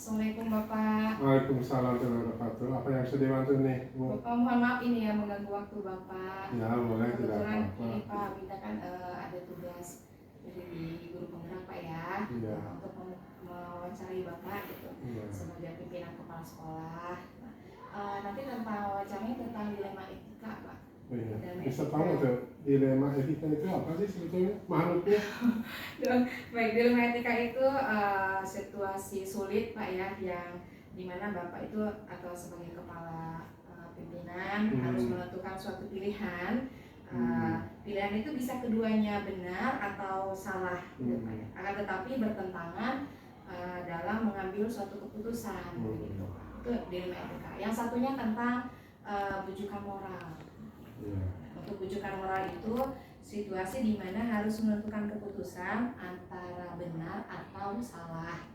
Assalamualaikum Bapak. Waalaikumsalam warahmatullahi wabarakatuh. Apa yang bisa dibantu nih, Bu? Bapak mohon maaf ini ya mengganggu waktu Bapak. Ya, boleh, tidak Kebetulan apa-apa. ini Pak kita kan ada tugas dari guru penggerak Pak ya, Iya. untuk mewawancarai Bapak gitu Iya. sebagai pimpinan kepala sekolah. Nanti tentang wawancaranya tentang dilema etika Pak. Oh, iya. Dilema Bisa etika. tahu tuh dilema etika itu apa sih sebetulnya makhluknya? Baik, dilema etika itu situasi sulit Pak ya, yang dimana Bapak itu atau sebagai kepala pimpinan harus menentukan suatu pilihan. Pilihan itu bisa keduanya benar atau salah, gitu, Pak ya. Akan tetapi bertentangan dalam mengambil suatu keputusan, gitu. Itu dilema etika. Yang satunya tentang bujukan moral. Untuk bujukan moral itu situasi di mana harus menentukan keputusan antara benar atau salah.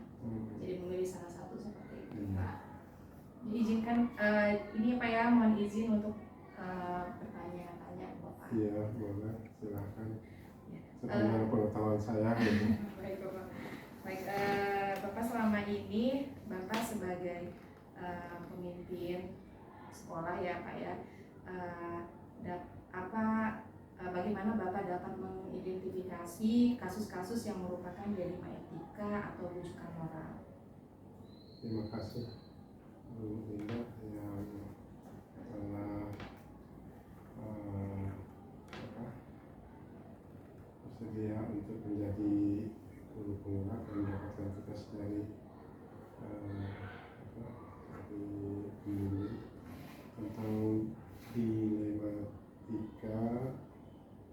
Jadi memilih salah satu seperti itu, Pak. Diizinkan ini Pak ya, mohon izin untuk bertanya-tanya Bapak. Iya, boleh, silakan. Sepanjang pengetahuan saya gitu. Baik Bapak. Baik, Bapak selama ini Bapak sebagai pemimpin sekolah ya Pak ya, bagaimana Bapak dapat mengidentifikasi kasus-kasus yang merupakan dilema etika atau bujukan moral? Terima kasih Bu Linda yang telah bersedia untuk menjadi guru penggerak dan mendapatkan tugas dari pembimbing tentang dilema etika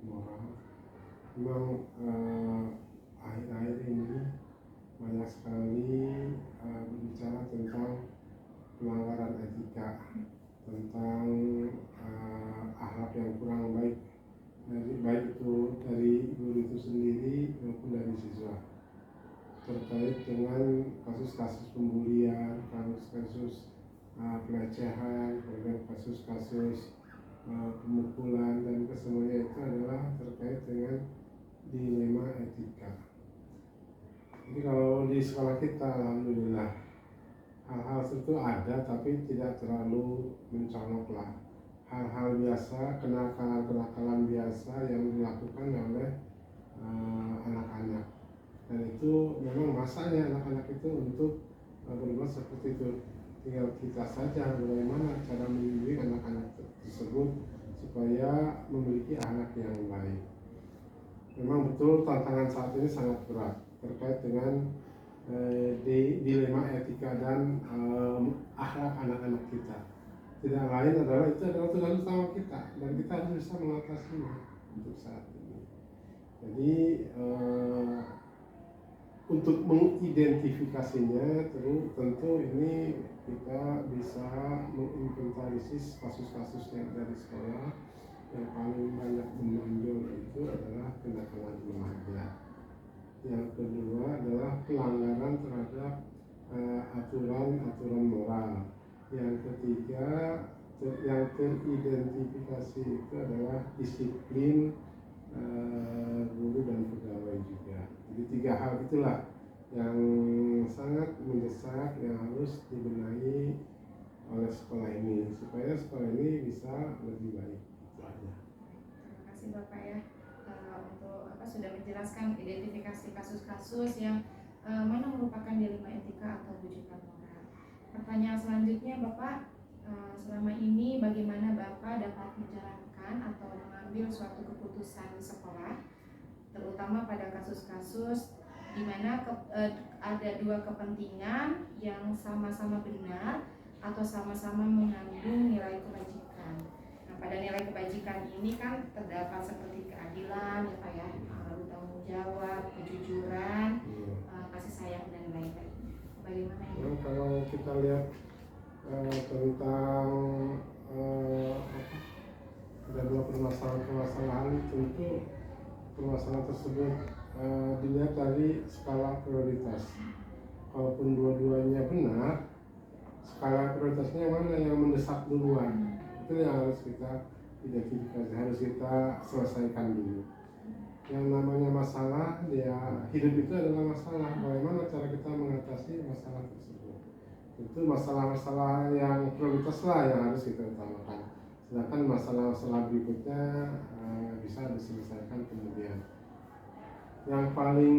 moral. Memang akhir-akhir ini banyak sekali berbicara tentang pelanggaran etika, tentang akhlak yang kurang baik, baik itu dari guru itu sendiri maupun dari siswa, terkait dengan kasus-kasus pembulian, kasus-kasus pelecehan, kemudian kasus-kasus pemukulan, dan kesemuanya itu adalah terkait dengan dilema etika. Jadi kalau di sekolah kita alhamdulillah hal-hal itu ada, tapi tidak terlalu mencolok lah. Hal-hal biasa, kenakalan-kenakalan biasa yang dilakukan oleh anak-anak, dan itu memang masanya anak-anak itu untuk berbuat seperti itu. Tinggal kita saja bagaimana cara membimbing anak-anak tersebut supaya memiliki anak yang baik. Memang betul tantangan saat ini sangat berat terkait dengan dilema etika dan akhlak anak-anak kita. Tidak lain adalah itu adalah tugas utama kita, dan kita harus bisa mengatasinya untuk saat ini. Jadi untuk mengidentifikasinya tentu ini kita bisa menginventarisir kasus-kasus yang ada di sekolah. Yang paling banyak menonjol itu adalah kenakalan remaja. Yang kedua adalah pelanggaran terhadap aturan-aturan moral. Yang ketiga yang teridentifikasi itu adalah disiplin guru dan pegawai juga. Jadi tiga hal itulah yang sangat mendesak yang harus dibenahi oleh sekolah ini supaya sekolah ini bisa lebih baik. Itu aja. Terima kasih Bapak ya untuk sudah menjelaskan identifikasi kasus-kasus yang mana merupakan dilema etika atau bujukan moral. Pertanyaan selanjutnya Bapak, selama ini bagaimana Bapak dapat menjalankan atau mengambil suatu keputusan di sekolah, terutama pada kasus-kasus di mana ada dua kepentingan yang sama-sama benar atau sama-sama mengandung nilai kebajikan. Nah, pada nilai kebajikan ini kan terdapat seperti keadilan, ya Pak ya, tanggung jawab, kejujuran, kasih sayang dan lain-lain. Bagaimana ini? Nah, kalau kita lihat tentang ada dua permasalahan, tentu permasalahan tersebut dilihat dari skala prioritas. Kalaupun dua-duanya benar, skala prioritasnya mana yang mendesak duluan, itu yang harus kita identifikasi, harus kita selesaikan dulu. Yang namanya masalah, ya hidup itu adalah masalah. Bagaimana cara kita mengatasi masalah tersebut? Itu masalah-masalah yang prioritas lah yang harus kita utamakan. Sedangkan masalah-masalah berikutnya bisa diselesaikan kemudian. Yang paling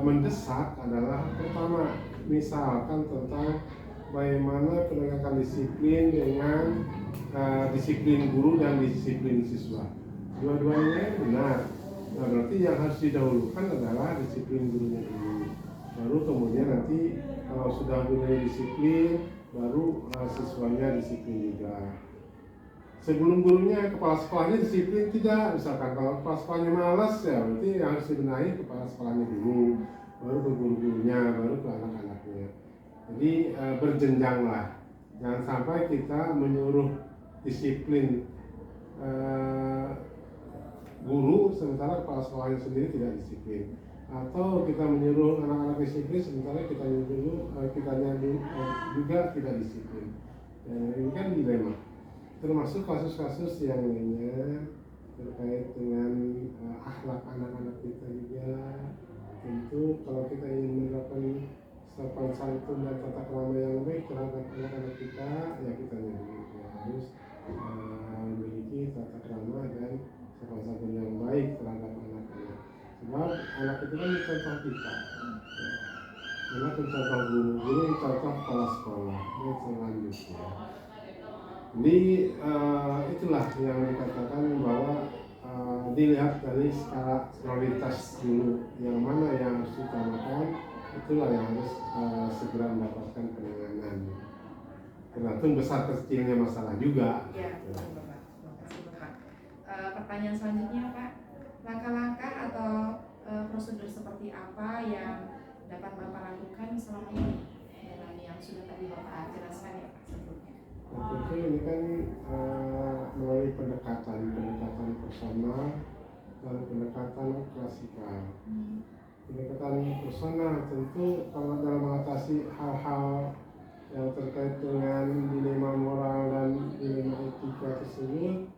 mendesak adalah pertama, misalkan tentang bagaimana penegakan disiplin dengan disiplin guru dan disiplin siswa. Dua-duanya benar. Nah, berarti yang harus didahulukan adalah disiplin gurunya dulu. Baru kemudian nanti kalau sudah gurunya disiplin, baru siswanya disiplin juga. Sebelum gurunya, kepala sekolahnya disiplin tidak. Misalkan kalau kepala sekolahnya malas, ya berarti yang harus dibenahi kepala sekolahnya dulu, baru ke guru-gurunya, baru ke anak-anaknya. Jadi berjenjang lah. Jangan sampai kita menyuruh disiplin guru sementara kepala sekolahnya sendiri tidak disiplin, atau kita menyuruh anak-anak disiplin sementara kita juga tidak disiplin. Ini kan dilema. Termasuk kasus-kasus yang lainnya terkait dengan akhlak anak-anak kita juga. Tentu kalau kita ingin menerapkan sopan santun dan tata krama yang baik terhadap anak-anak kita, ya kita harus memiliki tata krama dan sopan santun yang baik terhadap anak-anak. Sebab anak itu kan contoh kita. Anak contoh guru, contoh kepala sekolah, dan selanjutnya. Jadi itulah yang dikatakan bahwa dilihat dari skala prioritas dulu, yang mana yang harus diutamakan, itulah yang harus segera mendapatkan penanganan. Tergantung besar kecilnya masalah juga. Ya, betul Bapak. Terima kasih Bapak. Pertanyaan selanjutnya Pak, langkah-langkah atau prosedur seperti apa yang dapat Bapak lakukan selama ini dengan yang sudah tadi Bapak jelaskan ya Pak sebelumnya? Tentu ini kan melalui pendekatan personal dan pendekatan klasikal. Pendekatan personal tentu kalau dalam mengatasi hal-hal yang terkait dengan dilema moral dan dilema etika tersebut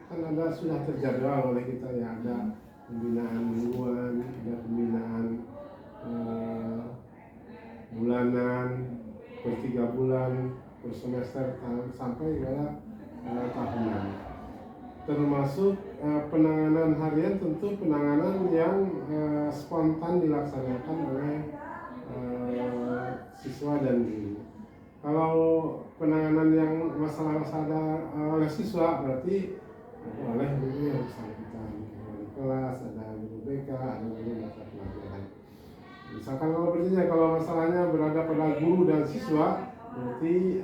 kan sudah terjadwal oleh kita ya, ada pembinaan mingguan, ada pembinaan bulanan, per 3 bulan, per semester, sampai pada tahunan. Termasuk penanganan harian, tentu penanganan yang spontan dilaksanakan oleh siswa dan guru. Kalau penanganan yang masalah-masalah oleh siswa, berarti oleh guru yang bersangkutan, di kelas ada guru BK, ada guru mata pelajaran. Misalkan kalau masalahnya berada pada guru dan siswa, berarti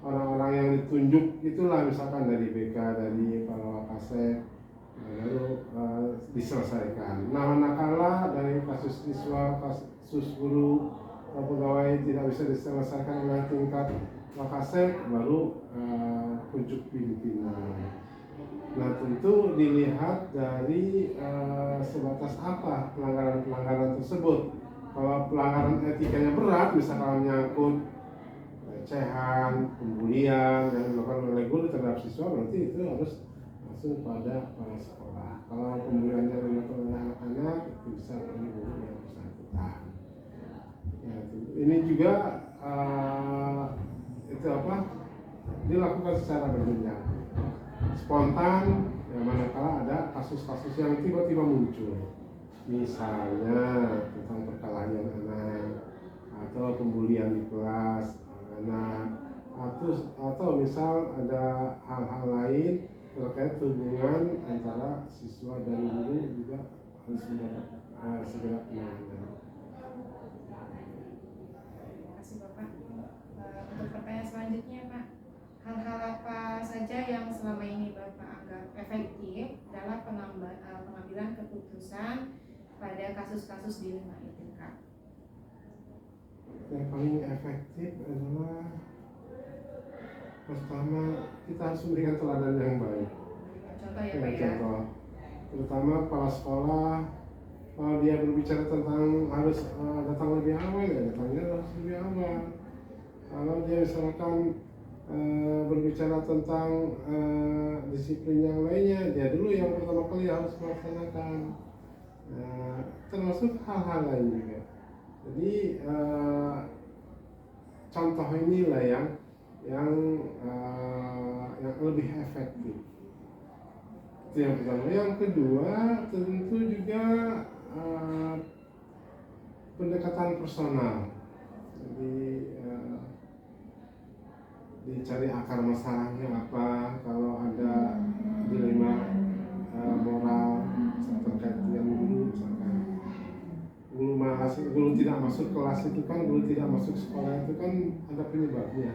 orang-orang yang ditunjuk itulah, misalkan dari BK, dari para wakasek, lalu diselesaikan. Nah, manakala dari kasus siswa, kasus guru atau pegawai tidak bisa diselesaikan oleh tingkat wakasek, baru pucuk pimpinan. Nah, tentu dilihat dari sebatas apa pelanggaran-pelanggaran tersebut. Kalau pelanggaran etikanya berat, misalkan menyangkut pelecehan, pembulian yang dilakukan oleh guru terhadap siswa, berarti itu harus langsung pada kepala sekolah. Kalau pembulian yang dilakukan oleh anak-anak, itu bisa oleh guru yang bersangkutan. Ya, ini juga dilakukan secara berjenjang, spontan, ya manakala ada kasus-kasus yang tiba-tiba muncul, misalnya tentang perkelahian anak atau pembulian di kelas anak, atau misal ada hal-hal lain terkait hubungan antara siswa dan guru, juga harus mendapat segera penanganan. Terima kasih Bapak. Untuk pertanyaan selanjutnya Pak, hal-hal apa saja yang selama ini Bapak anggap efektif dalam pengambilan keputusan pada kasus-kasus dilema etika? Yang paling efektif adalah pertama, kita harus memberikan teladan yang baik. Contoh ya Pak ya. Contoh, terutama kepala sekolah, kalau dia berbicara tentang harus datang lebih awal, ya datangnya harus lebih awal. Kalau dia misalkan berbicara tentang disiplin yang lainnya, dia dulu yang pertama kali harus melaksanakan. Termasuk hal-hal lain juga. Jadi contoh inilah yang lebih efektif. Itu yang pertama. Yang kedua tentu juga pendekatan personal. Jadi dicari akar masalahnya apa, kalau ada dilema moral terkait dengan guru, misalkan guru tidak masuk kelas itu kan, guru tidak masuk sekolah itu kan ada penyebabnya ya.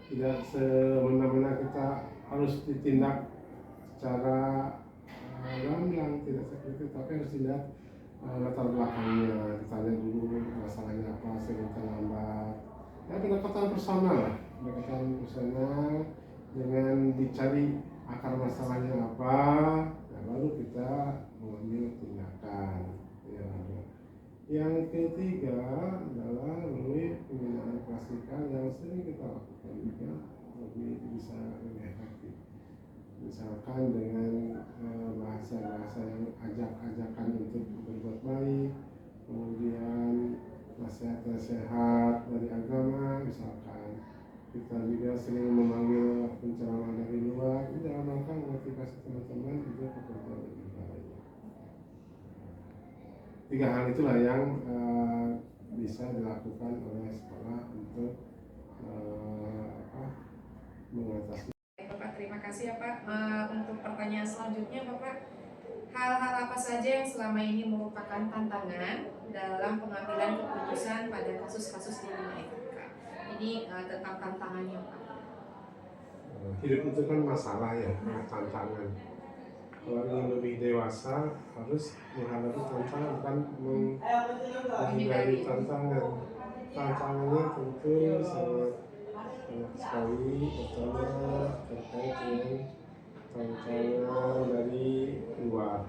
Tidak semena-mena kita harus ditindak secara gamblang, tidak seperti itu, tapi harus dilihat latar belakangnya, ditanya dulu masalahnya apa, sering terlambat ya, pendekatan personal lah, pendekatan personal dengan dicari akar masalahnya apa, nah baru kita mengambil tindakan ya. Yang ketiga adalah melalui pembinaan klasikal yang sering kita lakukan juga bisa lebih efektif, misalkan dengan bahasa-bahasa yang ajak-ajakan untuk berbuat baik, kemudian nasihat-nasihat dari agama, misalkan kita juga sering memanggil penceramah dari luar, ini dalam rangka memotivasi teman-teman juga bekerja lebih baik. Tiga hal itulah yang bisa dilakukan oleh sekolah untuk mengatasi. Bapak, terima kasih ya Pak. Untuk pertanyaan selanjutnya Bapak, hal-hal apa saja yang selama ini merupakan tantangan dalam pengambilan keputusan pada kasus-kasus di lingkungan FK? Ini tentang tantangannya Pak. Hidup itu kan masalah ya, tantangan. Kalau ingin lebih dewasa harus menghadapi tantangan, bukan menghindari tantangan. Tantangannya tentu sangat banyak sekali, pertama terkait dengan tantangan dari luar.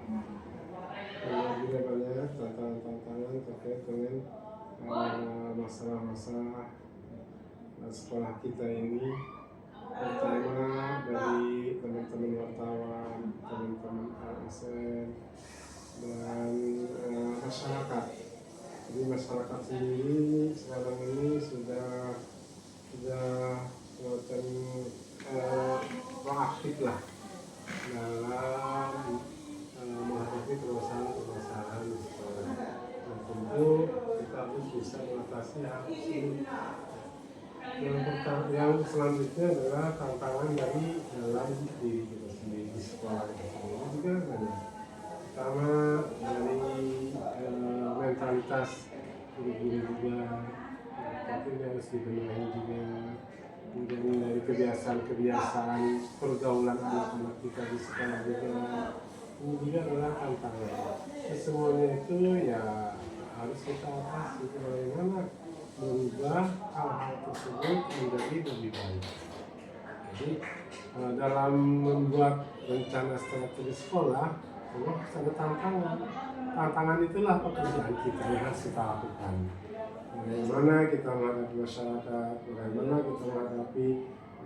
Kemudian juga banyak tantangan-tantangan terkait dengan masalah-masalah sekolah kita ini, pertama dari teman-teman wartawan, teman-teman ASN, dan masyarakat. Jadi masyarakat sendiri sekarang ini sudah semacam proaktif lah dalam menghadapi permasalahan di sekolah. Dan tentu kita harus bisa mengatasi hal tersebut. Yang selanjutnya adalah tantangan dari dalam diri kita sendiri, di sekolah kita sendiri juga banyak. Pertama dari mentalitas guru-guru juga, tapi harus dibenahi juga. Kemudian dari kebiasaan pergaulan anak-anak kita di sekolah juga, ini juga adalah tantangan. Semuanya itu ya harus kita atasi, bagaimana merubah hal-hal tersebut menjadi lebih baik. Jadi dalam membuat rencana strategi sekolah, harus ada tantangan. Tantangan itulah pekerjaan kita yang harus kita lakukan. Bagaimana kita menghadapi masyarakat, bagaimana kita menghadapi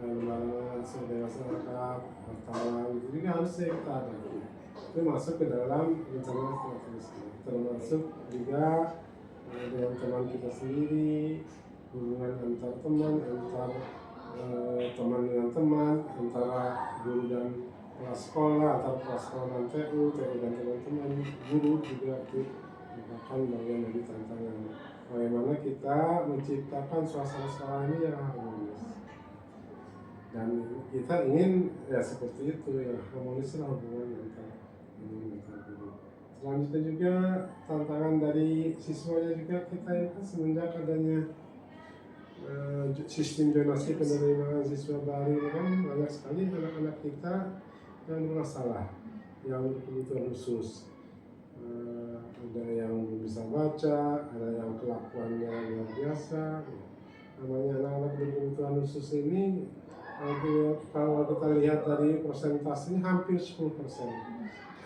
lembaga masyarakat, wartawan, itu juga harus kita hadapi. Itu masuk ke dalam rencana strategi sekolah. Termasuk juga dengan teman kita sendiri, hubungan antar teman, antar teman dengan teman, antara guru dan kelas sekolah, antar kelas sekolah dan TU dan teman-teman guru juga itu merupakan bagian dari tantangan. Bagaimana kita menciptakan suasana sekolah ini yang harmonis, dan kita ingin ya seperti itu ya, harmonislah hubungan antar guru. Selanjutnya juga tantangan dari siswanya juga, kita itu semenjak adanya sistem zonasi penerimaan siswa baru kan banyak sekali anak-anak kita yang bermasalah, yang berkebutuhan khusus. Ada yang bisa baca, ada yang kelakuannya luar biasa. Namanya anak-anak berkebutuhan khusus ini, kalau kita lihat dari persentasenya hampir 10%.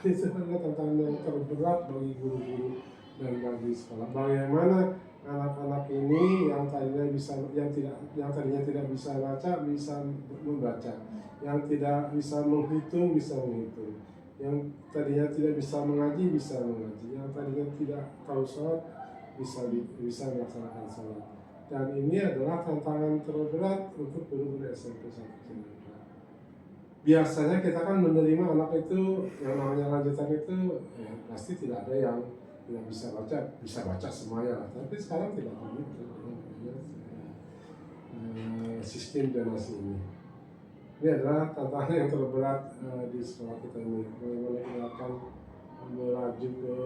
Itu adalah tantangan yang terberat bagi guru-guru dan bagi sekolah. Bagaimana anak-anak ini yang tadinya tidak bisa baca bisa membaca, yang tidak bisa menghitung bisa menghitung, yang tadinya tidak bisa mengaji bisa mengaji, yang tadinya tidak tahu sholat bisa melaksanakan sholat. Dan ini adalah tantangan terberat untuk guru-guru SMP 1 Cilacap. Biasanya kita kan menerima anak itu yang namanya lanjutan itu ya, pasti tidak ada yang tidak bisa baca semuanya. Tapi sekarang tidak begitu. Sistem donasi ini. Ini adalah tantangan yang terberat di sekolah kita ini. Bagaimana kita akan melaju ke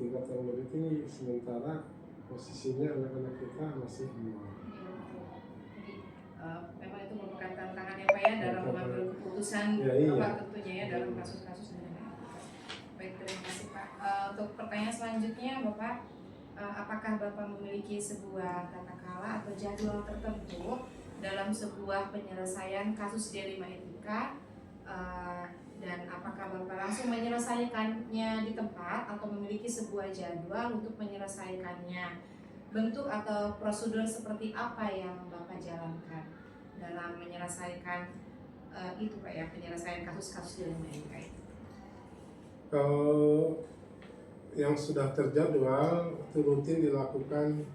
tingkat yang lebih tinggi sementara posisinya anak-anak kita masih nol. Memang itu merupakan tantangan ya Pak ya dalam mengambil keputusan Bapak tentunya ya dalam kasus-kasus ini. Baik, terima kasih Pak. Untuk pertanyaan selanjutnya Bapak, apakah Bapak memiliki sebuah tata krama atau jadwal tertentu dalam sebuah penyelesaian kasus D5 etika, dan apakah Bapak langsung menyelesaikannya di tempat atau memiliki sebuah jadwal untuk menyelesaikannya? Bentuk atau prosedur seperti apa yang Bapak jalankan dalam menyelesaikan itu Pak ya, penyelesaian kasus-kasus D5 etika itu? Kalau yang sudah terjadwal itu rutin dilakukan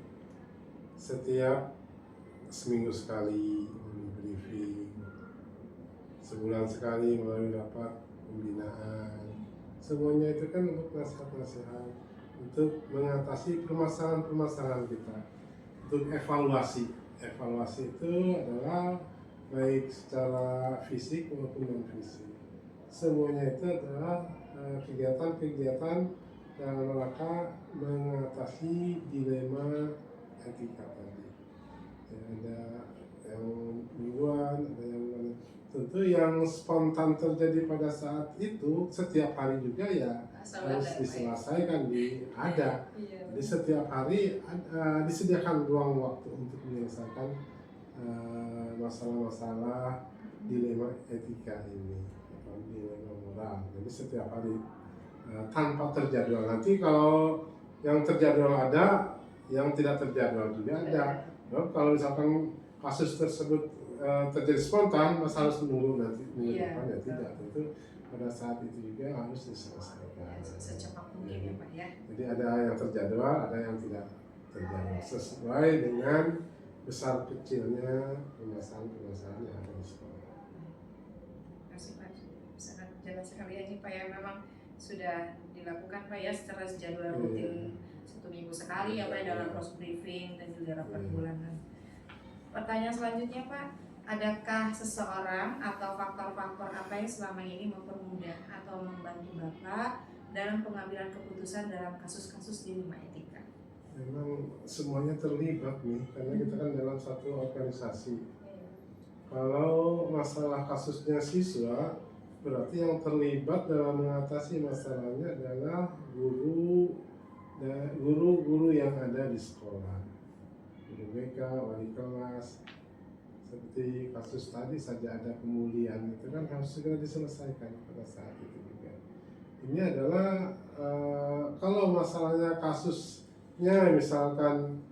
setiap seminggu sekali melalui briefing, sebulan sekali melalui rapat pembinaan. Semuanya itu kan untuk nasihat-nasihat, untuk mengatasi permasalahan-permasalahan kita, untuk evaluasi. Evaluasi itu adalah baik secara fisik maupun non fisik. Semuanya itu adalah kegiatan-kegiatan dalam rangka mengatasi dilema etika tadi. Ya, ada yang mingguan, ada yang tentu yang spontan terjadi pada saat itu setiap hari juga ya harus diselesaikan ada. Jadi setiap hari disediakan ruang waktu untuk menyelesaikan masalah-masalah dilema etika ini atau dilema moral. Jadi setiap hari tanpa terjadwal. Nanti kalau yang terjadwal ada, yang tidak terjadwal juga ada. Kalau misalkan kasus tersebut terjadi spontan, masa harus menunggu nanti minggu depan ya tidak. Tentu pada saat itu juga harus diselesaikan. Secepat mungkin ya Pak ya. Jadi ada yang terjadwal, ada yang tidak terjadwal sesuai dengan besar kecilnya permasalahan-permasalahan yang ada di sekolah. Terima kasih Pak, sangat jelas sekali ya ini Pak ya, memang sudah dilakukan Pak ya secara jadwal rutin 1 minggu sekali ya Pak dalam proses briefing dan juga rapat bulanan. Pertanyaan selanjutnya Pak, adakah seseorang atau faktor-faktor apa yang selama ini mempermudah atau membantu Bapak dalam pengambilan keputusan dalam kasus-kasus D5 etika? Memang semuanya terlibat nih, karena kita kan dalam satu organisasi. Kalau masalah kasusnya siswa, berarti yang terlibat dalam mengatasi masalahnya adalah guru-guru yang ada di sekolah, guru BK, wali kelas. Seperti kasus tadi saja ada pemulihan, itu kan harus segera diselesaikan pada saat itu juga. Ini adalah kalau masalahnya kasusnya misalkan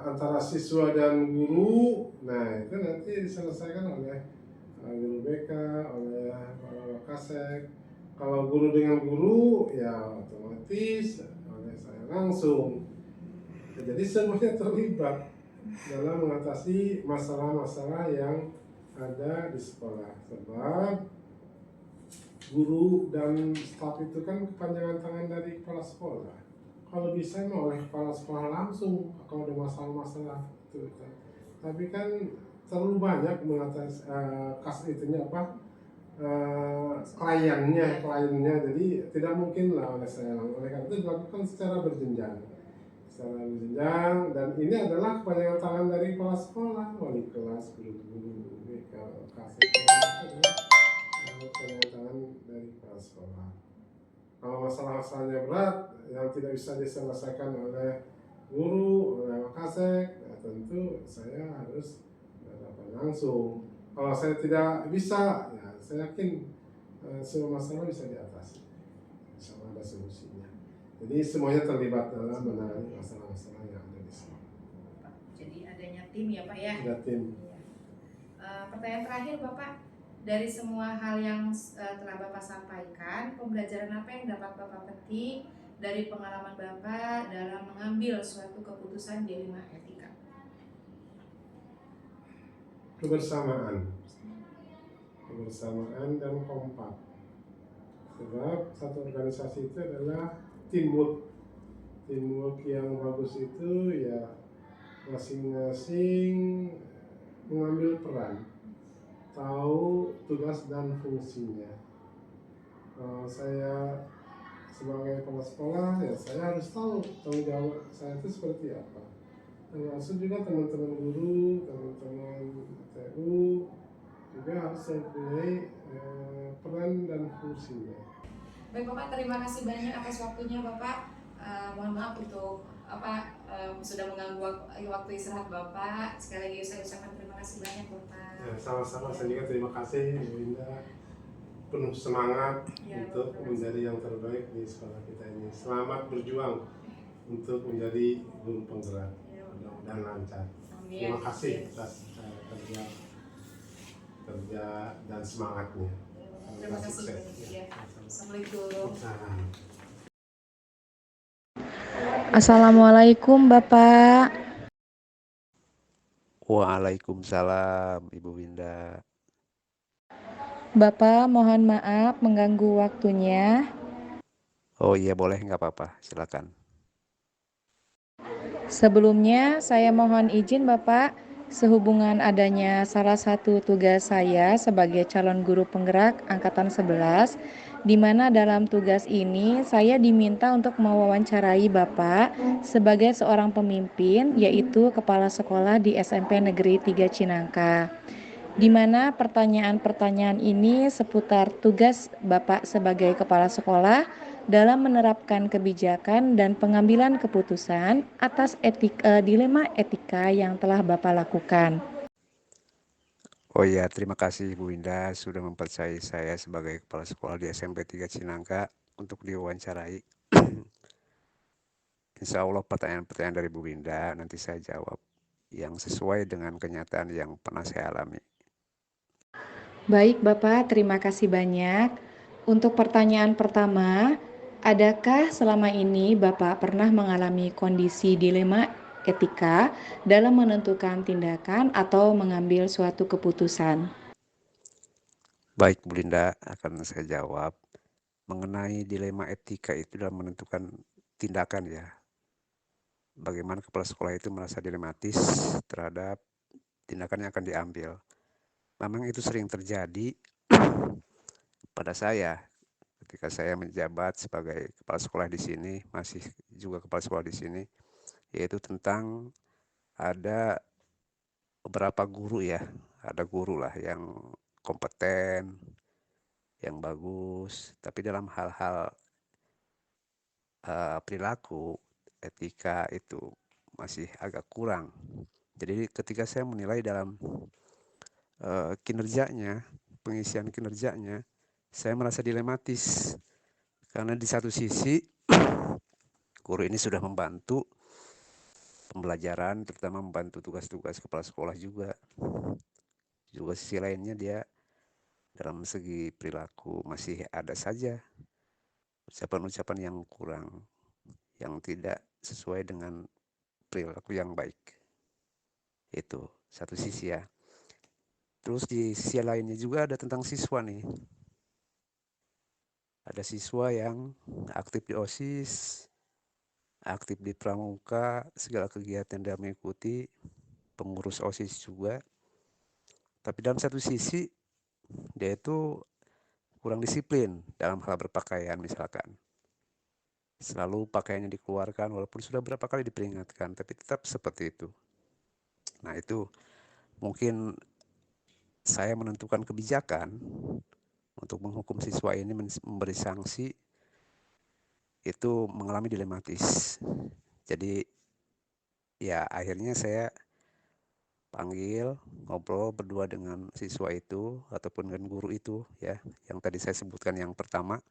antara siswa dan guru, nah itu nanti diselesaikan oleh guru BK, oleh Wakasek. Kalau guru dengan guru, ya otomatis oleh saya langsung. Jadi semuanya terlibat dalam mengatasi masalah-masalah yang ada di sekolah. Sebab guru dan staf itu kan kepanjangan tangan dari kepala sekolah. Kalau bisa mah oleh kepala sekolah langsung kalau ada masalah-masalah itu. Tapi kan terlalu banyak mengatasi kliennya, jadi tidak mungkin lah oleh saya. Oleh karena itu dilakukan secara berjenjang, dan ini adalah kepanjangan tangan dari kepala sekolah, wali kelas, guru-guru, BK, kasih kepanjangan tangan dari kepala sekolah. Kalau masalah-masalahnya berat yang tidak bisa diselesaikan oleh guru, oleh Wakasek, ya tentu saya harus berhadapan langsung. Kalau saya tidak bisa, ya saya yakin semua masalah bisa diatasi, sama ada solusinya. Jadi semuanya terlibat dalam menangani masalah-masalah yang ada di sekolah. Jadi adanya tim ya Pak ya? Ada tim. Pertanyaan terakhir Bapak, dari semua hal yang telah Bapak sampaikan, pembelajaran apa yang dapat Bapak petik dari pengalaman Bapak dalam mengambil suatu keputusan dilema etika? Kebersamaan dan kompak. Sebab satu organisasi itu adalah teamwork yang bagus itu ya masing-masing mengambil peran, tahu tugas dan fungsinya. Saya sebagai kepala sekolah ya saya harus tahu tanggung jawab saya itu seperti apa. Termasuk juga teman-teman guru, teman-teman TU juga harus mempunyai peran dan fungsinya. Baik Bapak, terima kasih banyak atas waktunya Bapak. Mohon maaf untuk sudah mengganggu waktu istirahat Bapak. Sekali lagi saya ucapkan terima kasih banyak Bapak. Ya, sama-sama, saya juga terima kasih Bu Indah, penuh semangat Ya, untuk menjadi yang terbaik di sekolah kita ini. Selamat berjuang untuk menjadi guru penggerak dan lancar. Amin. Terima kasih atas kerja dan semangatnya. Terima kasih. Ya. Assalamualaikum. Assalamualaikum Bapak. Waalaikumsalam Ibu Winda. Bapak mohon maaf mengganggu waktunya. Oh iya boleh, nggak apa-apa, silakan. Sebelumnya saya mohon izin Bapak, sehubungan adanya salah satu tugas saya sebagai calon guru penggerak Angkatan 11, di mana dalam tugas ini saya diminta untuk mewawancarai Bapak sebagai seorang pemimpin, yaitu Kepala Sekolah di SMP Negeri 3 Cinangka. Di mana pertanyaan-pertanyaan ini seputar tugas Bapak sebagai kepala sekolah dalam menerapkan kebijakan dan pengambilan keputusan atas dilema etika yang telah Bapak lakukan. Oh iya, terima kasih Ibu Winda sudah mempercayai saya sebagai kepala sekolah di SMP 3 Cinangka untuk diwawancarai. Insya Allah pertanyaan-pertanyaan dari Bu Winda nanti saya jawab yang sesuai dengan kenyataan yang pernah saya alami. Baik Bapak, terima kasih banyak. Untuk pertanyaan pertama, adakah selama ini Bapak pernah mengalami kondisi dilema etika dalam menentukan tindakan atau mengambil suatu keputusan? Baik Bu Winda, akan saya jawab mengenai dilema etika itu dalam menentukan tindakan ya. Bagaimana kepala sekolah itu merasa dilematis terhadap tindakan yang akan diambil. Memang itu sering terjadi pada saya ketika saya menjabat sebagai kepala sekolah di sini, masih juga kepala sekolah di sini, yaitu tentang ada beberapa guru ya, ada guru lah yang kompeten, yang bagus, tapi dalam hal-hal perilaku, etika itu masih agak kurang. Jadi ketika saya menilai dalam kinerjanya, pengisian kinerjanya, saya merasa dilematis karena di satu sisi guru ini sudah membantu pembelajaran, terutama membantu tugas-tugas kepala sekolah juga. Juga sisi lainnya dia dalam segi perilaku masih ada saja ucapan-ucapan yang kurang, yang tidak sesuai dengan perilaku yang baik. Itu satu sisi ya. Terus di sisi lainnya juga ada tentang siswa nih. Ada siswa yang aktif di OSIS, aktif di pramuka, segala kegiatan dia mengikuti, pengurus OSIS juga. Tapi dalam satu sisi dia itu kurang disiplin dalam hal berpakaian misalkan. Selalu pakaiannya dikeluarkan walaupun sudah berapa kali diperingatkan, tapi tetap seperti itu. Nah itu mungkin saya menentukan kebijakan untuk menghukum siswa ini, memberi sanksi, itu mengalami dilematis. Jadi ya akhirnya saya panggil, ngobrol berdua dengan siswa itu ataupun dengan guru itu ya, yang tadi saya sebutkan yang pertama,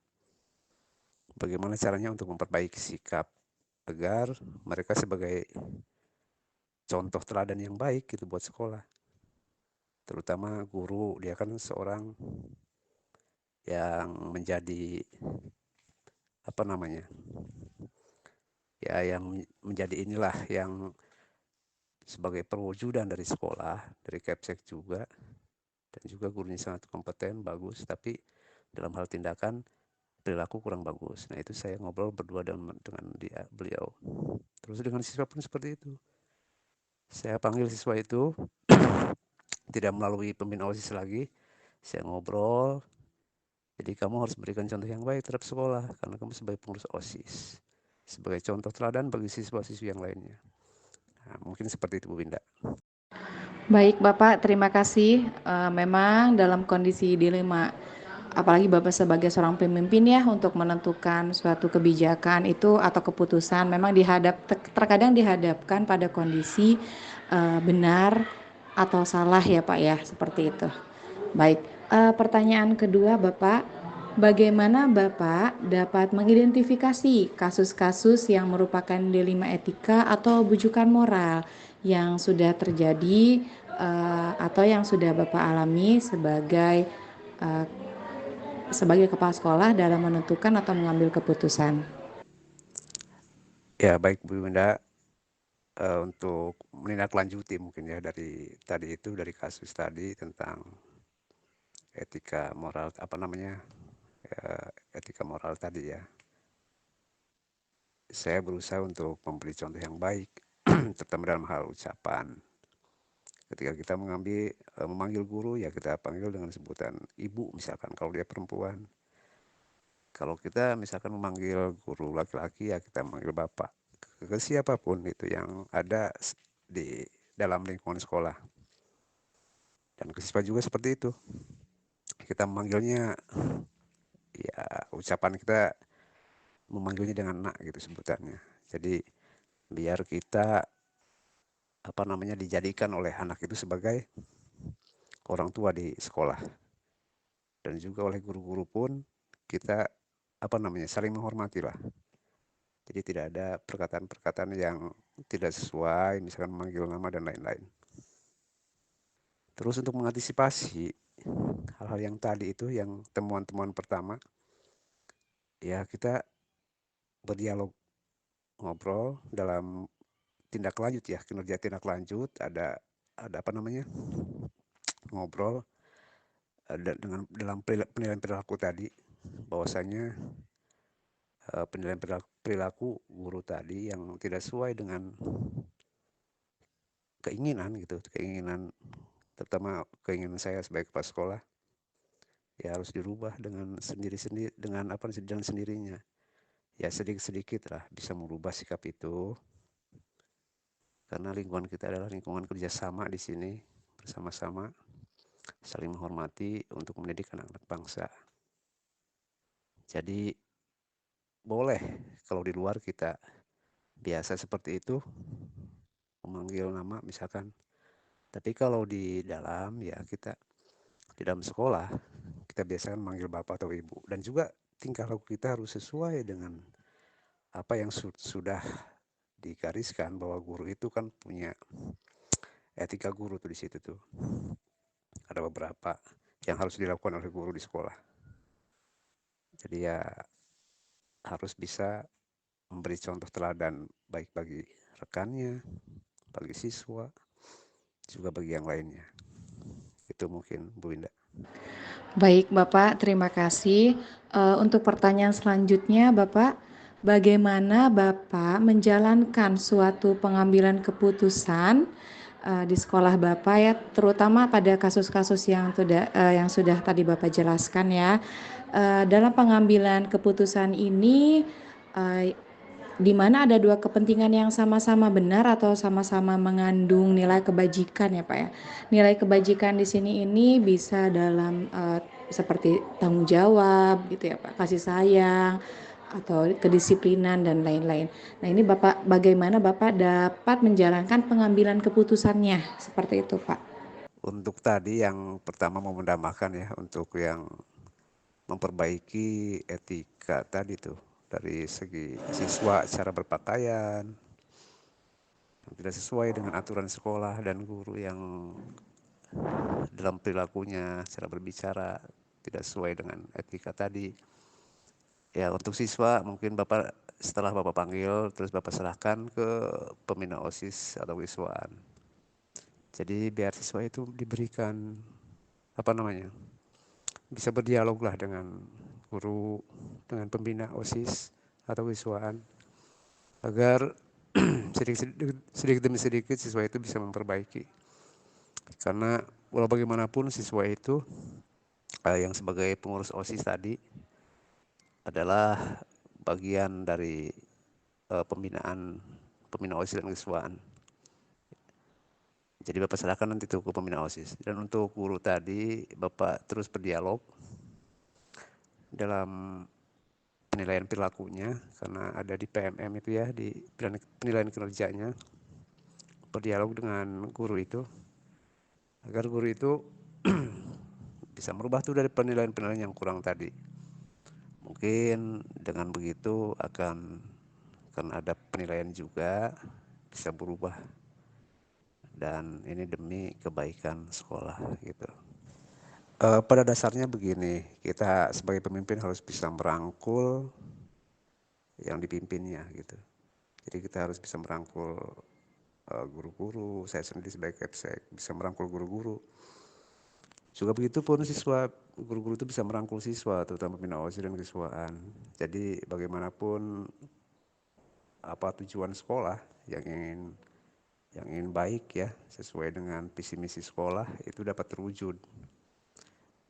bagaimana caranya untuk memperbaiki sikap agar mereka sebagai contoh teladan yang baik gitu buat sekolah. Terutama guru, dia kan seorang yang menjadi apa namanya, ya yang menjadi inilah yang sebagai perwujudan dari sekolah, dari Kepsek juga, dan juga gurunya sangat kompeten, bagus, tapi dalam hal tindakan perilaku kurang bagus. Nah itu saya ngobrol berdua dengan beliau. Terus dengan siswa pun seperti itu. Saya panggil siswa itu, tidak melalui pembina OSIS lagi, saya ngobrol. Jadi kamu harus berikan contoh yang baik terhadap sekolah, karena kamu sebagai pengurus OSIS, sebagai contoh teladan bagi siswa-siswi yang lainnya. Nah, mungkin seperti itu Bu Winda. Baik Bapak, terima kasih. Memang dalam kondisi dilema, apalagi Bapak sebagai seorang pemimpin ya, untuk menentukan suatu kebijakan itu atau keputusan memang terkadang dihadapkan pada kondisi benar atau salah ya Pak ya, seperti itu. Baik, pertanyaan kedua Bapak, bagaimana Bapak dapat mengidentifikasi kasus-kasus yang merupakan dilema etika atau bujukan moral yang sudah terjadi atau yang sudah Bapak alami uh, sebagai kepala sekolah dalam menentukan atau mengambil keputusan? Ya baik Bu Winda, untuk menindaklanjuti mungkin ya dari tadi itu, dari kasus tadi tentang etika moral, apa namanya, etika moral tadi ya. Saya berusaha untuk memberi contoh yang baik, terutama dalam hal ucapan. Ketika kita memanggil guru, ya kita panggil dengan sebutan ibu misalkan kalau dia perempuan. Kalau kita misalkan memanggil guru laki-laki, ya kita memanggil bapak. Ke siapapun itu yang ada di dalam lingkungan sekolah. Dan ke siswa juga seperti itu. Kita memanggilnya, ya ucapan kita memanggilnya dengan nak gitu sebutannya. Jadi biar kita dijadikan oleh anak itu sebagai orang tua di sekolah, dan juga oleh guru-guru pun kita saling menghormati lah. Jadi tidak ada perkataan-perkataan yang tidak sesuai, misalkan memanggil nama dan lain-lain. Terus untuk mengantisipasi hal-hal yang tadi itu, yang temuan-temuan pertama, ya kita berdialog, ngobrol dalam tindak lanjut ya, kinerja tindak lanjut, ada ngobrol dengan dalam penilaian perilaku tadi, bahwasanya penilaian perilaku guru tadi yang tidak sesuai dengan keinginan terutama keinginan saya sebagai kepala sekolah, ya harus dirubah dengan sendiri-sendiri, dengan jalan sendirinya. Ya sedikit-sedikit lah bisa merubah sikap itu, karena lingkungan kita adalah lingkungan kerjasama di sini, bersama-sama saling menghormati untuk mendidik anak-anak bangsa. Jadi boleh kalau di luar kita biasa seperti itu, memanggil nama misalkan, tapi kalau di dalam, ya kita di dalam sekolah kita biasakan manggil bapak atau ibu, dan juga tingkah laku kita harus sesuai dengan apa yang sudah digariskan, bahwa guru itu kan punya etika guru tuh di situ tuh. Ada beberapa yang harus dilakukan oleh guru di sekolah. Jadi ya harus bisa memberi contoh teladan baik bagi rekannya, bagi siswa, juga bagi yang lainnya. Itu mungkin Bu Winda. Baik Bapak, terima kasih. Untuk pertanyaan selanjutnya Bapak, bagaimana Bapak menjalankan suatu pengambilan keputusan di sekolah Bapak ya, terutama pada kasus-kasus yang sudah tadi Bapak jelaskan ya. Dalam pengambilan keputusan ini, di mana ada dua kepentingan yang sama-sama benar atau sama-sama mengandung nilai kebajikan ya Pak ya. Nilai kebajikan di sini ini bisa dalam seperti tanggung jawab gitu ya Pak, kasih sayang atau kedisiplinan dan lain-lain. Nah ini Bapak, bagaimana Bapak dapat menjalankan pengambilan keputusannya seperti itu Pak? Untuk tadi yang pertama mau mendamaikan ya, untuk yang memperbaiki etika tadi tuh, dari segi siswa cara berpakaian yang tidak sesuai dengan aturan sekolah, dan guru yang dalam perilakunya cara berbicara tidak sesuai dengan etika tadi. Ya untuk siswa mungkin Bapak setelah Bapak panggil, terus Bapak serahkan ke pembina OSIS atau siswaan. Jadi biar siswa itu diberikan apa namanya, bisa berdialog lah dengan guru, dengan pembina OSIS atau siswaan, agar sedikit demi sedikit siswa itu bisa memperbaiki. Karena walau bagaimanapun siswa itu yang sebagai pengurus OSIS tadi adalah bagian dari pembina OSIS dan kesiswaan. Jadi Bapak serahkan nanti tuh ke pembina OSIS. Dan untuk guru tadi Bapak terus berdialog dalam penilaian perilakunya, karena ada di PMM itu ya, di penilaian kinerjanya, berdialog dengan guru itu agar guru itu bisa merubah tuh dari penilaian-penilaian yang kurang tadi. Mungkin dengan begitu akan ada penilaian juga bisa berubah, dan ini demi kebaikan sekolah gitu. Pada dasarnya begini, kita sebagai pemimpin harus bisa merangkul yang dipimpinnya gitu. Jadi kita harus bisa merangkul guru-guru, saya sendiri sebagai Kepsek bisa merangkul guru-guru. Juga begitu pun siswa, guru-guru itu bisa merangkul siswa, terutama pembina OSIS dan kesiswaan. Jadi bagaimanapun apa tujuan sekolah yang ingin baik ya, sesuai dengan visi misi sekolah itu dapat terwujud.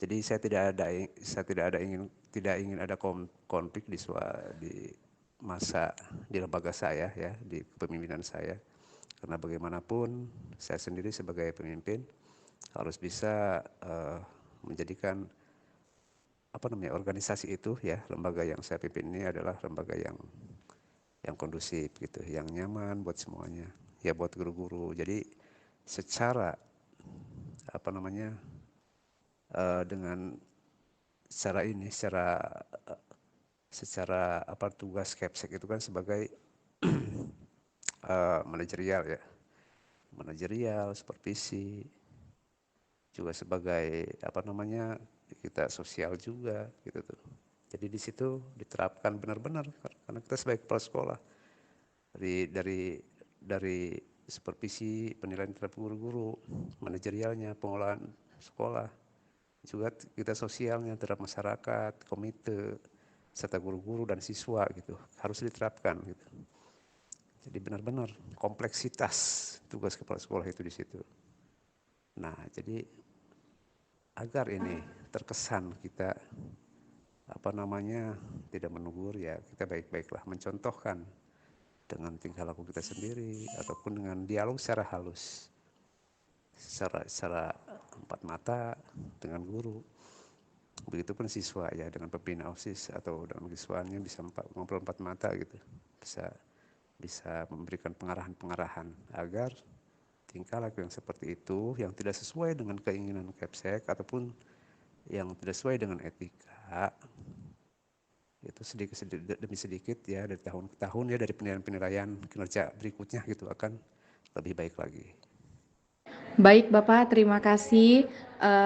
Jadi saya tidak ingin ada konflik di masa di lembaga saya ya, di kepemimpinan saya. Karena bagaimanapun saya sendiri sebagai pemimpin harus bisa menjadikan organisasi itu ya, lembaga yang saya pimpin ini adalah lembaga yang kondusif gitu, yang nyaman buat semuanya, ya buat guru-guru. Jadi secara dengan secara tugas Kepsek itu kan sebagai manajerial, supervisi, juga sebagai kita sosial juga gitu tuh. Jadi di situ diterapkan benar-benar, karena kita sebagai kepala sekolah dari supervisi, penilaian terhadap guru-guru, manajerialnya, pengelolaan sekolah, juga kita sosialnya terhadap masyarakat, komite, serta guru-guru dan siswa gitu, harus diterapkan gitu. Jadi benar-benar kompleksitas tugas kepala sekolah itu di situ. Nah, jadi agar ini terkesan kita tidak menegur ya, kita baik-baiklah mencontohkan dengan tingkah laku kita sendiri ataupun dengan dialog secara halus, secara empat mata dengan guru. Begitupun siswa ya, dengan pembina OSIS atau dengan siswanya bisa ngobrol empat mata gitu, bisa memberikan pengarahan agar tingkah laku yang seperti itu, yang tidak sesuai dengan keinginan Kepsek ataupun yang tidak sesuai dengan etika, itu sedikit demi sedikit ya, dari tahun ke tahun ya, dari penilaian kinerja berikutnya gitu akan lebih baik lagi. Baik Bapak, terima kasih.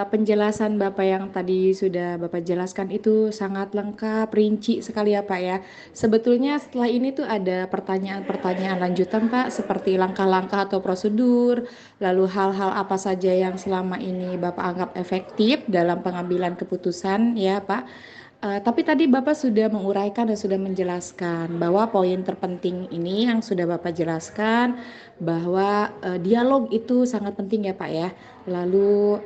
Penjelasan Bapak yang tadi sudah Bapak jelaskan itu sangat lengkap, rinci sekali ya Pak ya. Sebetulnya setelah ini tuh ada pertanyaan-pertanyaan lanjutan Pak, seperti langkah-langkah atau prosedur, lalu hal-hal apa saja yang selama ini Bapak anggap efektif dalam pengambilan keputusan ya Pak. Tapi tadi Bapak sudah menguraikan dan sudah menjelaskan bahwa poin terpenting ini yang sudah Bapak jelaskan, bahwa dialog itu sangat penting ya Pak ya. Lalu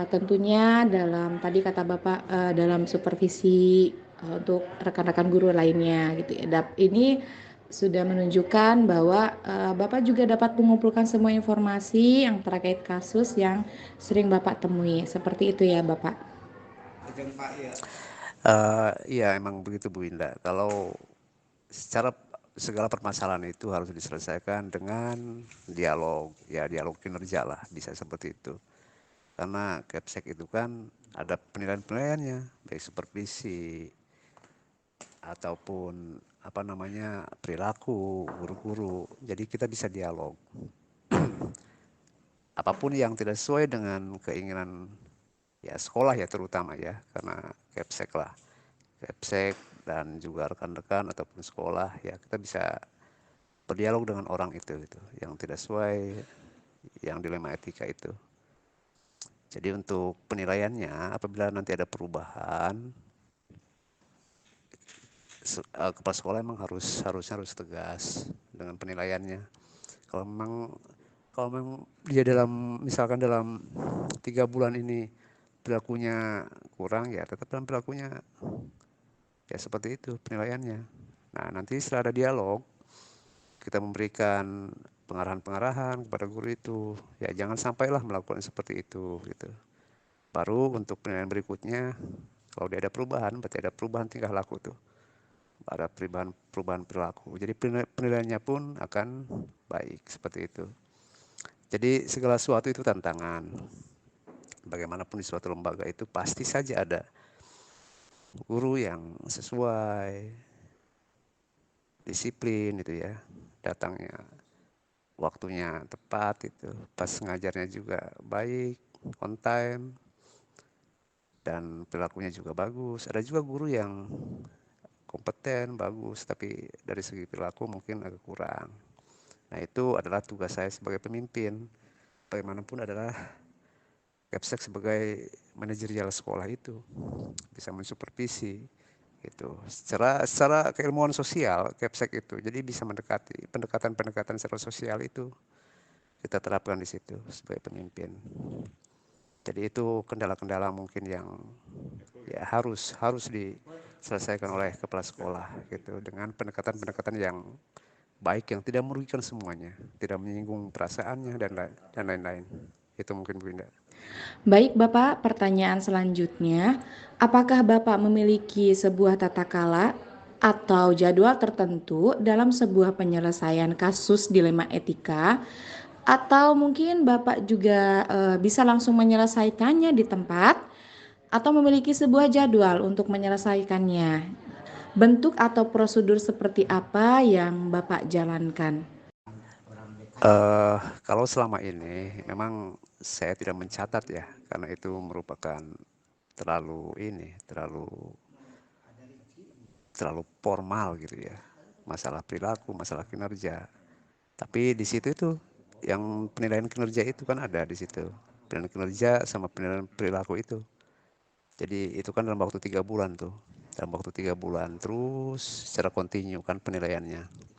tentunya dalam tadi kata Bapak dalam supervisi untuk rekan-rekan guru lainnya gitu ya. Ini sudah menunjukkan bahwa Bapak juga dapat mengumpulkan semua informasi yang terkait kasus yang sering Bapak temui. Seperti itu ya Bapak. Iya emang begitu Bu Indah. Kalau segala permasalahan itu harus diselesaikan dengan dialog, ya dialog kinerja lah, bisa seperti itu. Karena Kepsek itu kan ada penilaian-penilaiannya, baik supervisi ataupun perilaku guru-guru. Jadi kita bisa dialog. Apapun yang tidak sesuai dengan keinginan ya sekolah ya, terutama ya, karena Kepsek dan juga rekan-rekan ataupun sekolah, ya kita bisa berdialog dengan orang itu gitu, yang tidak sesuai, yang dilema etika itu. Jadi untuk penilaiannya, apabila nanti ada perubahan, kepala sekolah emang harus tegas dengan penilaiannya. Kalau memang dia misalkan dalam 3 bulan ini perilakunya kurang, ya tetap dalam perilakunya, ya seperti itu penilaiannya. Nah, nanti setelah ada dialog, kita memberikan pengarahan-pengarahan kepada guru itu, ya jangan sampailah melakukan seperti itu gitu. Baru untuk penilaian berikutnya, kalau dia ada perubahan, berarti ada perubahan tingkah laku tuh, ada perubahan perilaku. Jadi penilaiannya pun akan baik seperti itu. Jadi segala sesuatu itu tantangan. Bagaimanapun di suatu lembaga itu pasti saja ada guru yang sesuai, disiplin itu ya, datangnya waktunya tepat itu, pas ngajarnya juga baik, on time, dan perilakunya juga bagus. Ada juga guru yang kompeten, bagus, tapi dari segi perilaku mungkin agak kurang. Nah, itu adalah tugas saya sebagai pemimpin. Bagaimanapun adalah Kepsek sebagai manajerial sekolah itu bisa mensupervisi itu secara keilmuan sosial Kepsek itu, jadi bisa mendekati pendekatan secara sosial itu kita terapkan di situ sebagai pemimpin. Jadi itu kendala-kendala mungkin yang ya harus diselesaikan oleh kepala sekolah gitu, dengan pendekatan yang baik yang tidak merugikan semuanya, tidak menyinggung perasaannya dan lain-lain. Itu mungkin Bu Indah. Baik Bapak, pertanyaan selanjutnya, apakah Bapak memiliki sebuah tata kala atau jadwal tertentu dalam sebuah penyelesaian kasus dilema etika, atau mungkin Bapak juga bisa langsung menyelesaikannya di tempat atau memiliki sebuah jadwal untuk menyelesaikannya? Bentuk atau prosedur seperti apa yang Bapak jalankan? Kalau selama ini memang saya tidak mencatat ya, karena itu merupakan terlalu formal gitu ya, masalah perilaku, masalah kinerja. Tapi di situ itu yang penilaian kinerja itu kan ada di situ, penilaian kinerja sama penilaian perilaku itu. Jadi itu kan dalam waktu 3 bulan tuh, dalam waktu 3 bulan terus secara kontinu kan penilaiannya.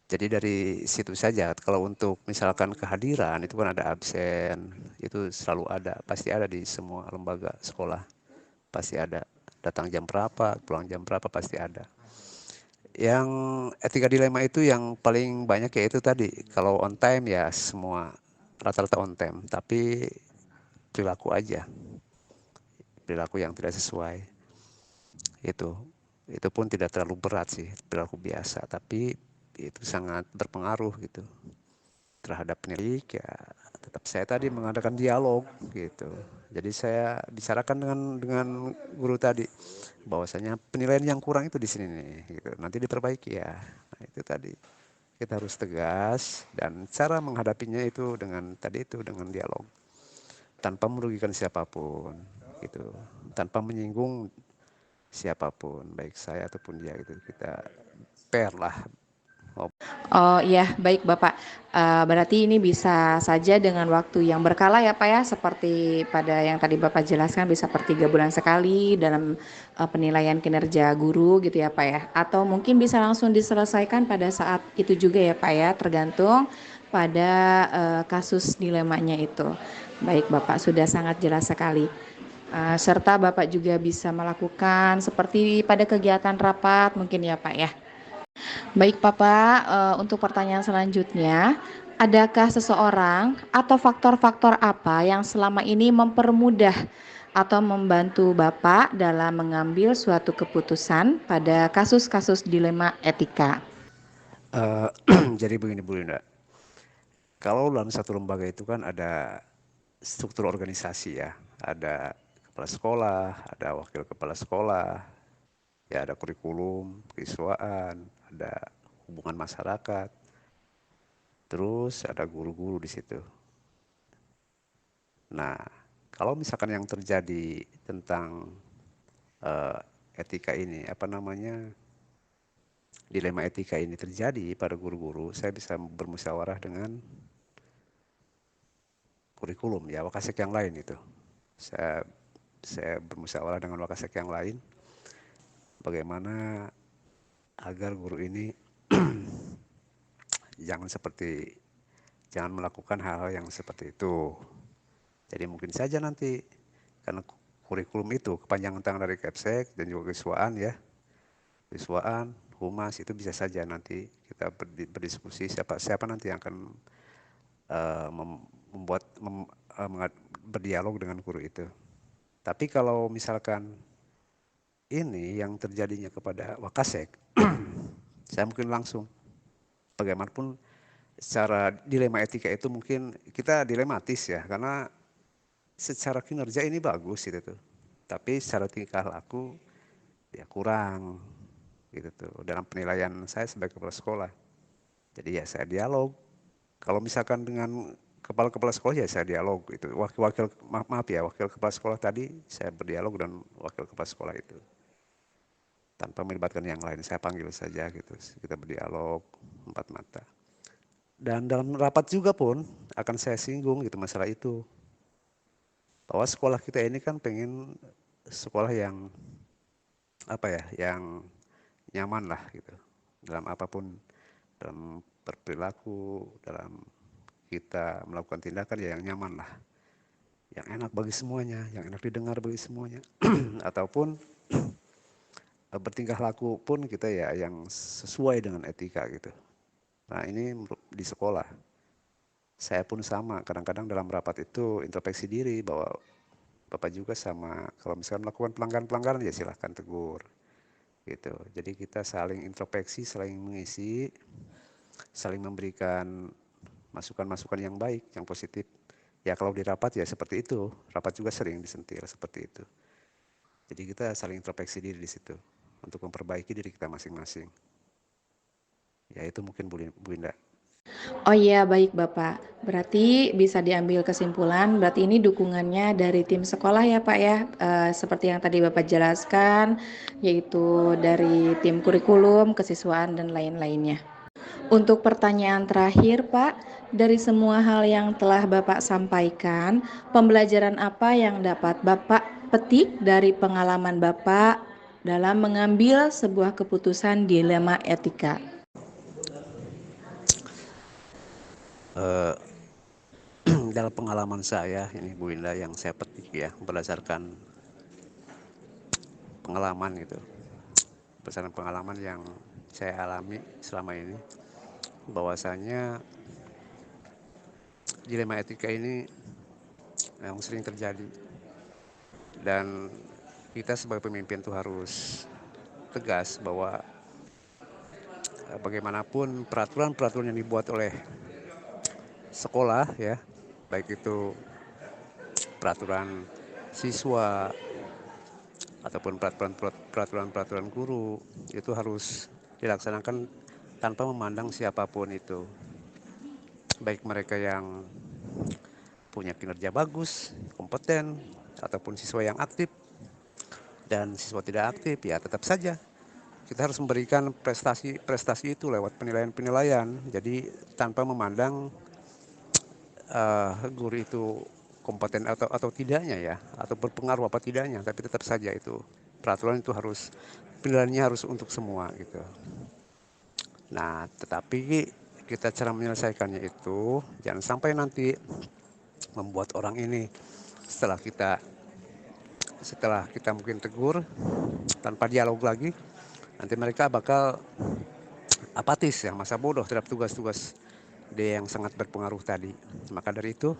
Jadi dari situ saja. Kalau untuk misalkan kehadiran itu kan ada absen, itu selalu ada, pasti ada di semua lembaga sekolah, pasti ada. Datang jam berapa, pulang jam berapa pasti ada. Yang etika dilema itu yang paling banyak ya itu tadi. Kalau on time ya semua rata-rata on time, tapi perilaku aja, perilaku yang tidak sesuai itu. Itu pun tidak terlalu berat sih, perilaku biasa, tapi itu sangat berpengaruh gitu terhadap pendidik ya. Tetap saya tadi mengadakan dialog gitu, jadi saya bicarakan dengan guru tadi bahwasanya penilaian yang kurang itu di sini nih gitu, nanti diperbaiki ya. Nah, itu tadi kita harus tegas, dan cara menghadapinya itu dengan dialog tanpa merugikan siapapun gitu, tanpa menyinggung siapapun baik saya ataupun dia gitu, kita fair lah. Oh iya, baik Bapak. Berarti ini bisa saja dengan waktu yang berkala ya Pak ya, seperti pada yang tadi Bapak jelaskan bisa per 3 bulan sekali dalam penilaian kinerja guru gitu ya Pak ya. Atau mungkin bisa langsung diselesaikan pada saat itu juga ya Pak ya, tergantung pada kasus dilemanya itu. Baik Bapak, sudah sangat jelas sekali. Serta Bapak juga bisa melakukan seperti pada kegiatan rapat mungkin ya Pak ya. Baik Papa, untuk pertanyaan selanjutnya, adakah seseorang atau faktor-faktor apa yang selama ini mempermudah atau membantu Bapak dalam mengambil suatu keputusan pada kasus-kasus dilema etika? Jadi begini Bu Linda, kalau dalam satu lembaga itu kan ada struktur organisasi ya, ada kepala sekolah, ada wakil kepala sekolah, ya ada kurikulum, keiswaan, ada hubungan masyarakat, terus ada guru-guru di situ. Nah, kalau misalkan yang terjadi tentang etika ini, dilema etika ini terjadi pada guru-guru, saya bisa bermusyawarah dengan kurikulum ya, Wakasek yang lain itu. Saya saya bermusyawarah dengan Wakasek yang lain bagaimana agar guru ini jangan melakukan hal-hal yang seperti itu. Jadi mungkin saja nanti karena kurikulum itu kepanjangan tangan dari Kepsek dan juga Wiswaan, Humas, itu bisa saja nanti kita berdiskusi siapa nanti yang akan berdialog dengan guru itu. Tapi kalau misalkan ini yang terjadinya kepada Wakasek, saya mungkin langsung, bagaimanapun secara dilema etika itu mungkin kita dilematis ya, karena secara kinerja ini bagus gitu tuh, tapi secara tingkah laku ya kurang gitu tuh dalam penilaian saya sebagai kepala sekolah. Jadi ya saya dialog. Kalau misalkan dengan kepala sekolah ya saya dialog itu. Wakil kepala sekolah tadi saya berdialog dengan wakil kepala sekolah itu. Tanpa melibatkan yang lain, saya panggil saja gitu. Kita berdialog empat mata. Dan dalam rapat juga pun akan saya singgung gitu masalah itu. Bahwa sekolah kita ini kan pengen sekolah yang yang nyaman lah gitu. Dalam apapun, dalam berperilaku, dalam kita melakukan tindakan ya yang nyaman lah, yang enak bagi semuanya, yang enak didengar bagi semuanya. Ataupun bertingkah laku pun kita ya yang sesuai dengan etika gitu. Nah ini di sekolah saya pun sama, kadang-kadang dalam rapat itu introspeksi diri bahwa Bapak juga sama, kalau misalnya melakukan pelanggaran ya silahkan tegur gitu. Jadi kita saling introspeksi, saling mengisi, saling memberikan masukan-masukan yang baik, yang positif. Ya kalau di rapat ya seperti itu, rapat juga sering disentil seperti itu. Jadi kita saling introspeksi diri di situ untuk memperbaiki diri kita masing-masing. Ya itu mungkin Bu Indah. Oh iya, baik Bapak. Berarti bisa diambil kesimpulan, berarti ini dukungannya dari tim sekolah ya Pak ya, seperti yang tadi Bapak jelaskan, yaitu dari tim kurikulum, kesiswaan, dan lain-lainnya. Untuk pertanyaan terakhir Pak, dari semua hal yang telah Bapak sampaikan, pembelajaran apa yang dapat Bapak petik dari pengalaman Bapak dalam mengambil sebuah keputusan dilema etika? Dalam pengalaman saya ini Bu Indah yang saya petik ya berdasarkan pengalaman gitu, berdasarkan pengalaman yang saya alami selama ini, bahwasanya dilema etika ini yang sering terjadi dan kita sebagai pemimpin tuh harus tegas bahwa bagaimanapun peraturan-peraturan yang dibuat oleh sekolah ya, baik itu peraturan siswa ataupun peraturan guru, itu harus dilaksanakan tanpa memandang siapapun itu, baik mereka yang punya kinerja bagus, kompeten, ataupun siswa yang aktif dan siswa tidak aktif, ya tetap saja kita harus memberikan prestasi itu lewat penilaian. Jadi tanpa memandang guru itu kompeten atau tidaknya ya, atau berpengaruh apa tidaknya, tapi tetap saja itu peraturan itu harus, penilaiannya harus untuk semua gitu. Nah, tetapi kita cara menyelesaikannya itu jangan sampai nanti membuat orang ini setelah kita mungkin tegur tanpa dialog lagi, nanti mereka bakal apatis ya, masa bodoh terhadap tugas-tugas dia yang sangat berpengaruh tadi. Maka dari itu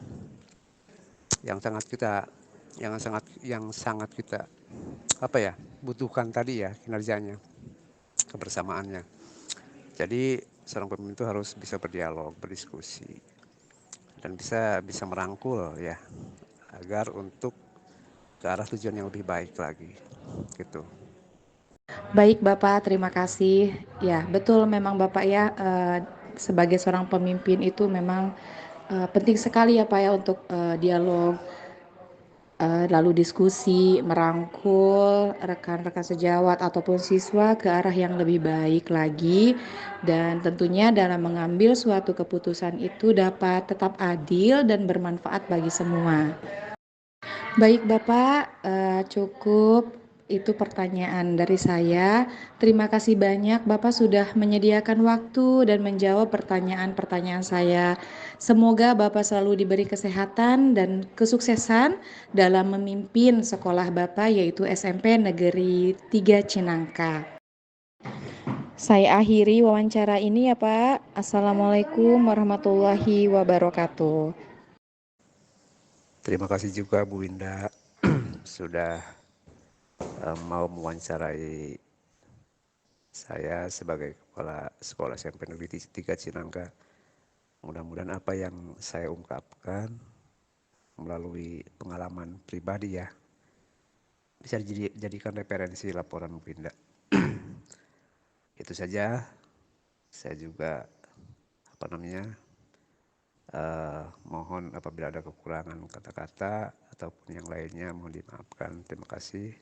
yang sangat kita butuhkan tadi ya, kinerjanya, kebersamaannya. Jadi seorang pemimpin itu harus bisa berdialog, berdiskusi, dan bisa merangkul ya, agar untuk ke arah tujuan yang lebih baik lagi gitu. Baik Bapak, terima kasih. Ya, betul memang Bapak ya, sebagai seorang pemimpin itu memang penting sekali ya Pak ya untuk dialog lalu diskusi, merangkul rekan-rekan sejawat ataupun siswa ke arah yang lebih baik lagi, dan tentunya dalam mengambil suatu keputusan itu dapat tetap adil dan bermanfaat bagi semua. Baik Bapak, cukup itu pertanyaan dari saya. Terima kasih banyak Bapak sudah menyediakan waktu dan menjawab pertanyaan-pertanyaan saya. Semoga Bapak selalu diberi kesehatan dan kesuksesan dalam memimpin sekolah Bapak, yaitu SMP Negeri 3 Cinangka. Saya akhiri wawancara ini ya Pak. Assalamualaikum warahmatullahi wabarakatuh. Terima kasih juga Bu Winda sudah mau mewawancarai saya sebagai Kepala Sekolah SMP Negeri 3 Cinangka. Mudah-mudahan apa yang saya ungkapkan melalui pengalaman pribadi ya bisa dijadikan referensi laporan Bu Winda. Itu saja. Saya juga mohon apabila ada kekurangan kata-kata ataupun yang lainnya mohon dimaafkan. Terima kasih.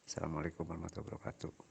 Assalamualaikum warahmatullahi wabarakatuh.